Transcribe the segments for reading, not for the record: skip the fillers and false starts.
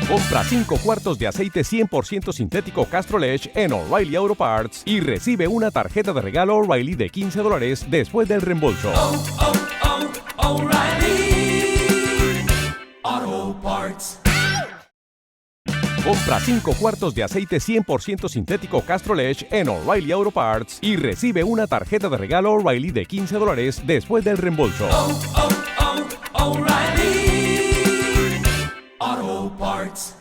Compra 5 cuartos de aceite 100% sintético Castrol Edge en O'Reilly Auto Parts y recibe una tarjeta de regalo O'Reilly de $15 después del reembolso. O'Reilly Auto Parts. Compra 5 cuartos de aceite 100% sintético Castrol Edge en O'Reilly Auto Parts y recibe una tarjeta de regalo O'Reilly de $15 después del reembolso. O'Reilly Auto Parts.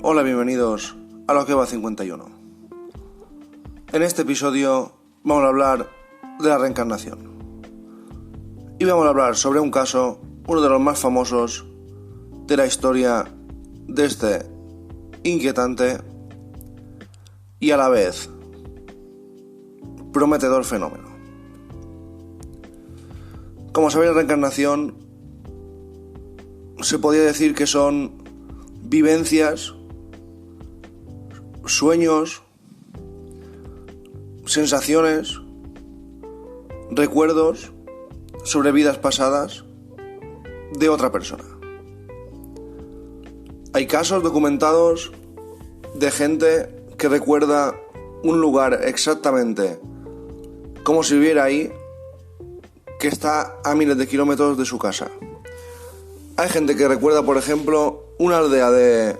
Hola, bienvenidos a Lo que va 51. En este episodio vamos a hablar de la reencarnación. Y vamos a hablar sobre un caso, uno de los más famosos de la historia de este inquietante y a la vez prometedor fenómeno. Como sabéis, la reencarnación se podría decir que son vivencias, sueños, sensaciones, recuerdos sobre vidas pasadas de otra persona. Hay casos documentados de gente que recuerda un lugar exactamente como si viviera ahí, que está a miles de kilómetros de su casa. Hay gente que recuerda, por ejemplo, una aldea de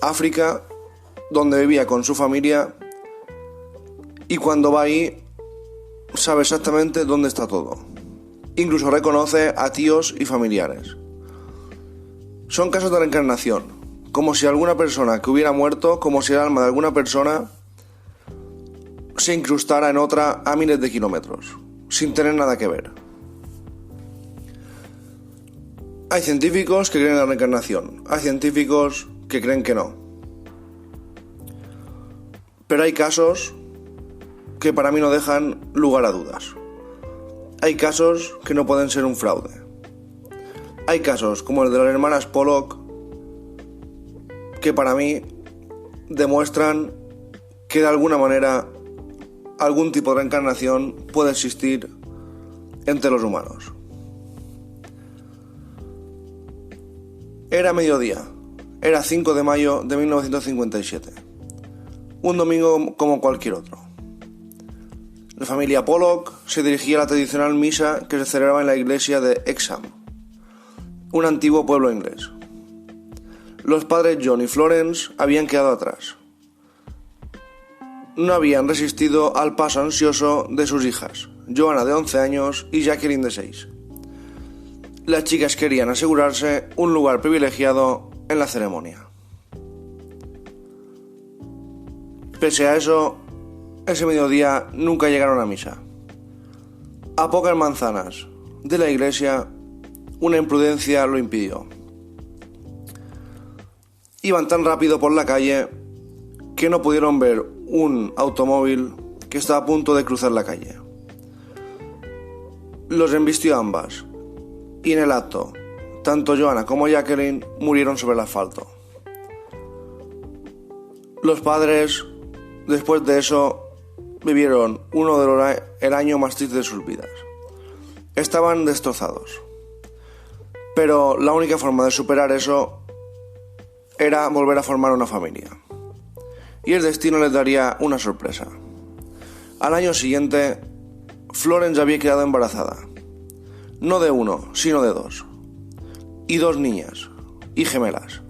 África donde vivía con su familia y cuando va ahí sabe exactamente dónde está todo. Incluso reconoce a tíos y familiares. Son casos de reencarnación, como si alguna persona que hubiera muerto, como si el alma de alguna persona se incrustara en otra a miles de kilómetros, sin tener nada que ver. Hay científicos que creen en la reencarnación, hay científicos que creen que no. Pero hay casos que para mí no dejan lugar a dudas. Hay casos que no pueden ser un fraude. Hay casos como el de las hermanas Pollock que para mí demuestran que de alguna manera algún tipo de reencarnación puede existir entre los humanos. Era mediodía, era 5 de mayo de 1957, un domingo como cualquier otro. La familia Pollock se dirigía a la tradicional misa que se celebraba en la iglesia de Hexham, un antiguo pueblo inglés. Los padres John y Florence habían quedado atrás. No habían resistido al paso ansioso de sus hijas, Joanna de 11 años y Jacqueline de 6. Las chicas querían asegurarse un lugar privilegiado en la ceremonia. Pese a eso, ese mediodía nunca llegaron a misa. A pocas manzanas de la iglesia, una imprudencia lo impidió. Iban tan rápido por la calle que no pudieron ver un automóvil que estaba a punto de cruzar la calle. Los embistió a ambas, y en el acto, tanto Joanna como Jacqueline murieron sobre el asfalto. Los padres, después de eso, vivieron uno de el año más triste de sus vidas. Estaban destrozados. Pero la única forma de superar eso era volver a formar una familia. Y el destino les daría una sorpresa. Al año siguiente, Florence había quedado embarazada. No de uno, sino de 2. Y 2 niñas, y gemelas.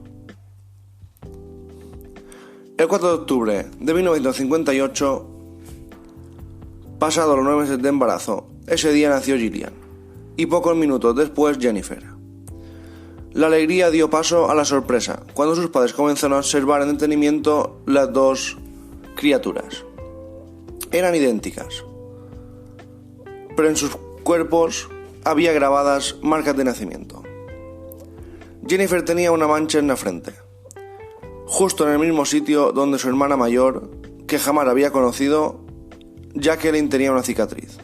El 4 de octubre de 1958, pasados los 9 meses de embarazo, ese día nació Gillian, y pocos minutos después Jennifer. La alegría dio paso a la sorpresa, cuando sus padres comenzaron a observar en detenimiento las 2 criaturas. Eran idénticas, pero en sus cuerpos había grabadas marcas de nacimiento. Jennifer tenía una mancha en la frente, justo en el mismo sitio donde su hermana mayor, que jamás había conocido, Jacqueline, tenía una cicatriz.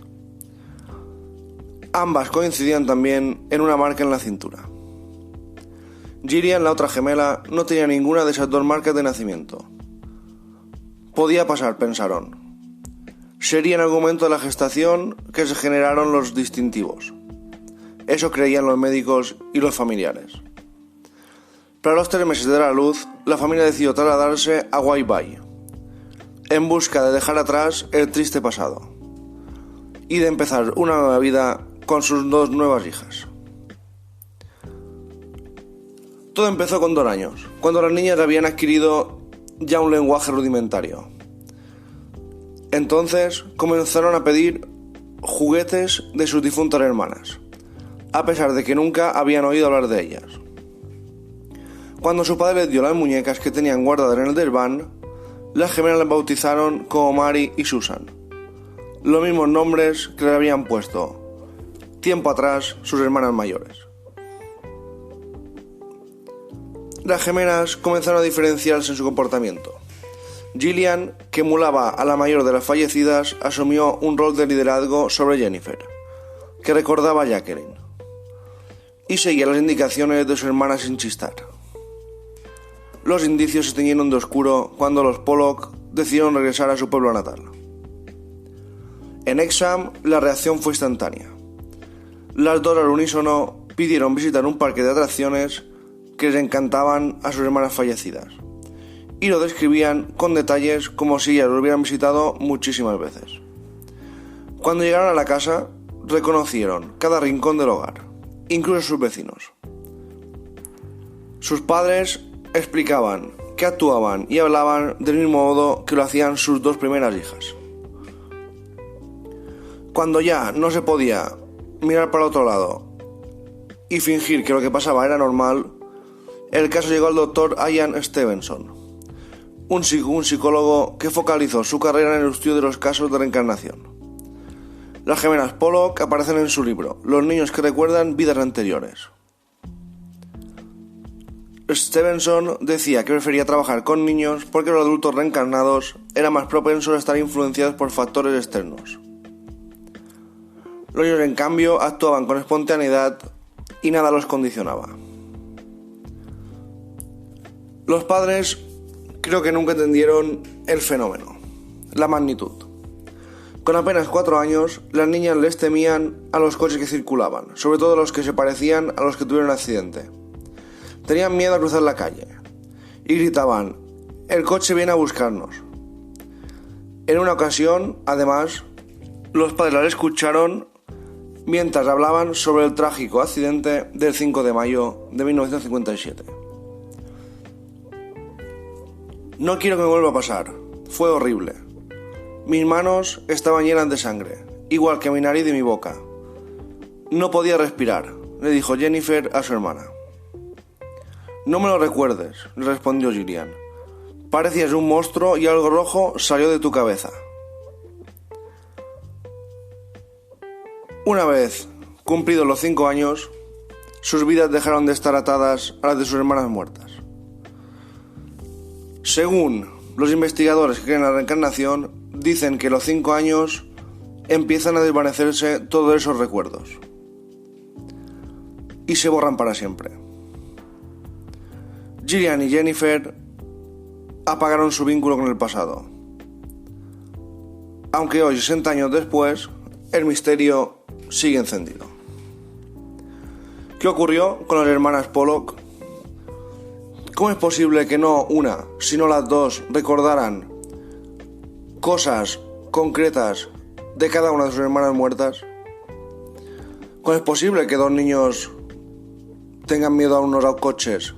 Ambas coincidían también en una marca en la cintura. Gillian, la otra gemela, no tenía ninguna de esas 2 marcas de nacimiento. Podía pasar, pensaron. sería en algún momento de la gestación que se generaron los distintivos. Eso creían los médicos y los familiares. Para los 3 meses de la luz, la familia decidió trasladarse a White Bay, en busca de dejar atrás el triste pasado y de empezar una nueva vida con sus 2 nuevas hijas. Todo empezó con 2 años, cuando las niñas habían adquirido ya un lenguaje rudimentario. Entonces comenzaron a pedir juguetes de sus difuntas hermanas, a pesar de que nunca habían oído hablar de ellas. Cuando su padre les dio las muñecas que tenían guardadas en el desván, las gemelas las bautizaron como Mary y Susan, los mismos nombres que le habían puesto tiempo atrás sus hermanas mayores. Las gemelas comenzaron a diferenciarse en su comportamiento. Gillian, que emulaba a la mayor de las fallecidas, asumió un rol de liderazgo sobre Jennifer, que recordaba a Jacqueline, y seguía las indicaciones de su hermana sin chistar. Los indicios se teñieron de oscuro cuando los Pollock decidieron regresar a su pueblo natal. En Exham la reacción fue instantánea. Las 2 al unísono pidieron visitar un parque de atracciones que les encantaban a sus hermanas fallecidas, y lo describían con detalles como si ellas lo hubieran visitado muchísimas veces. Cuando llegaron a la casa, reconocieron cada rincón del hogar, incluso sus vecinos. Sus padres explicaban que actuaban y hablaban del mismo modo que lo hacían sus 2 primeras hijas. Cuando ya no se podía mirar para otro lado y fingir que lo que pasaba era normal, el caso llegó al doctor Ian Stevenson, un psicólogo que focalizó su carrera en el estudio de los casos de reencarnación. Las gemelas Pollock aparecen en su libro Los niños que recuerdan vidas anteriores. Stevenson decía que prefería trabajar con niños porque los adultos reencarnados eran más propensos a estar influenciados por factores externos. Los niños, en cambio, actuaban con espontaneidad y nada los condicionaba. Los padres creo que nunca entendieron el fenómeno, la magnitud. Con apenas 4 años, las niñas les temían a los coches que circulaban, sobre todo los que se parecían a los que tuvieron un accidente. Tenían miedo a cruzar la calle y gritaban: «El coche viene a buscarnos». En una ocasión, además, los padres las escucharon mientras hablaban sobre el trágico accidente del 5 de mayo de 1957. «No quiero que me vuelva a pasar. Fue horrible. Mis manos estaban llenas de sangre, igual que mi nariz y mi boca. No podía respirar», le dijo Jennifer a su hermana. «No me lo recuerdes», le respondió Gillian. «Parecías un monstruo y algo rojo salió de tu cabeza». Una vez cumplidos los 5 años, sus vidas dejaron de estar atadas a las de sus hermanas muertas. Según los investigadores que creen en la reencarnación, dicen que a los 5 años empiezan a desvanecerse todos esos recuerdos y se borran para siempre. Gillian y Jennifer apagaron su vínculo con el pasado, aunque hoy, 60 años después, el misterio sigue encendido. ¿Qué ocurrió con las hermanas Pollock? ¿Cómo es posible que no una, sino las 2 recordaran cosas concretas de cada una de sus hermanas muertas? ¿Cómo es posible que 2 niños tengan miedo a unos coches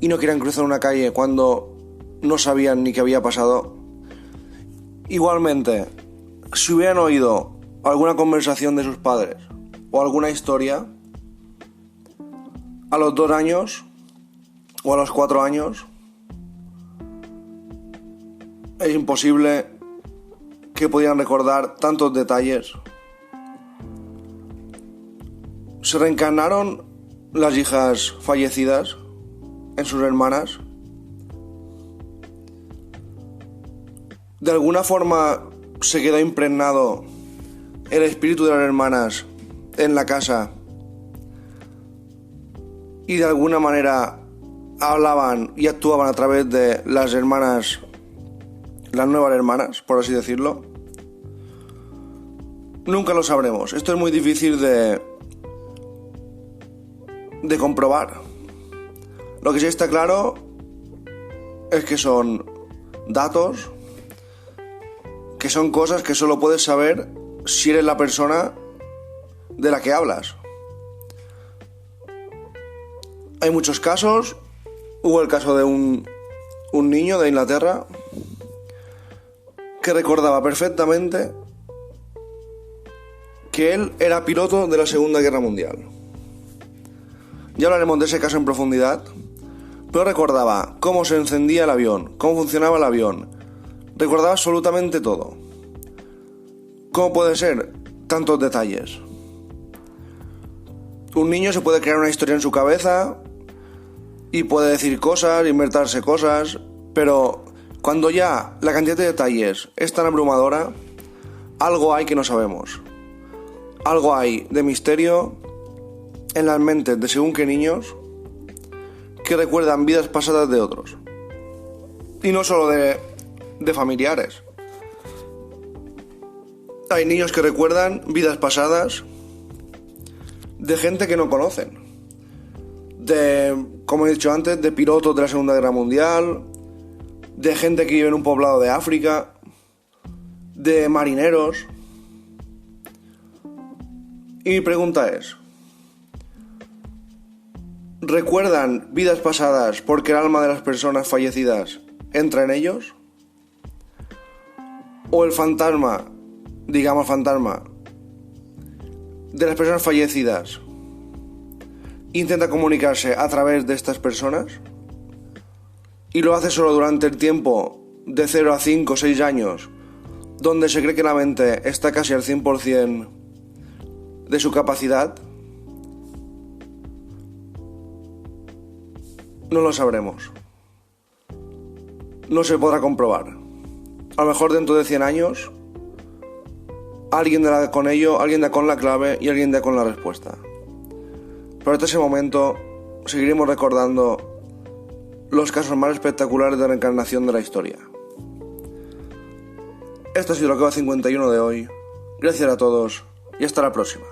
y no quieran cruzar una calle cuando no sabían ni qué había pasado? Igualmente, si hubieran oído alguna conversación de sus padres o alguna historia, a los 2 años o a los 4 años, es imposible que pudieran recordar tantos detalles. ¿Se reencarnaron las hijas fallecidas en sus hermanas? ¿De alguna forma se quedó impregnado el espíritu de las hermanas en la casa y de alguna manera hablaban y actuaban a través de las hermanas, las nuevas hermanas, por así decirlo? Nunca lo sabremos. Esto es muy difícil de comprobar. Lo que sí está claro es que son datos, que son cosas que solo puedes saber si eres la persona de la que hablas. Hay muchos casos. Hubo el caso de un niño de Inglaterra que recordaba perfectamente que él era piloto de la Segunda Guerra Mundial. Ya hablaremos de ese caso en profundidad, pero recordaba cómo se encendía el avión, cómo funcionaba el avión. Recordaba absolutamente todo. ¿Cómo puede ser? Tantos detalles. Un niño se puede crear una historia en su cabeza y puede decir cosas, inventarse cosas, pero cuando ya la cantidad de detalles es tan abrumadora, algo hay que no sabemos. Algo hay de misterio en las mentes de según qué niños que recuerdan vidas pasadas de otros. Y no solo de familiares. Hay niños que recuerdan vidas pasadas de gente que no conocen. Como he dicho antes, de pilotos de la Segunda Guerra Mundial, de gente que vive en un poblado de África, de marineros. Y mi pregunta es, ¿recuerdan vidas pasadas porque el alma de las personas fallecidas entra en ellos? ¿O el fantasma, digamos fantasma, de las personas fallecidas intenta comunicarse a través de estas personas? Y lo hace solo durante el tiempo de 0 a 5 o 6 años, donde se cree que la mente está casi al 100% de su capacidad. No lo sabremos. No se podrá comprobar. A lo mejor dentro de 100 años alguien da con ello, alguien da con la clave y alguien da con la respuesta. Pero hasta ese momento seguiremos recordando los casos más espectaculares de reencarnación de la historia. Esto ha sido lo que va 51 de hoy. Gracias a todos y hasta la próxima.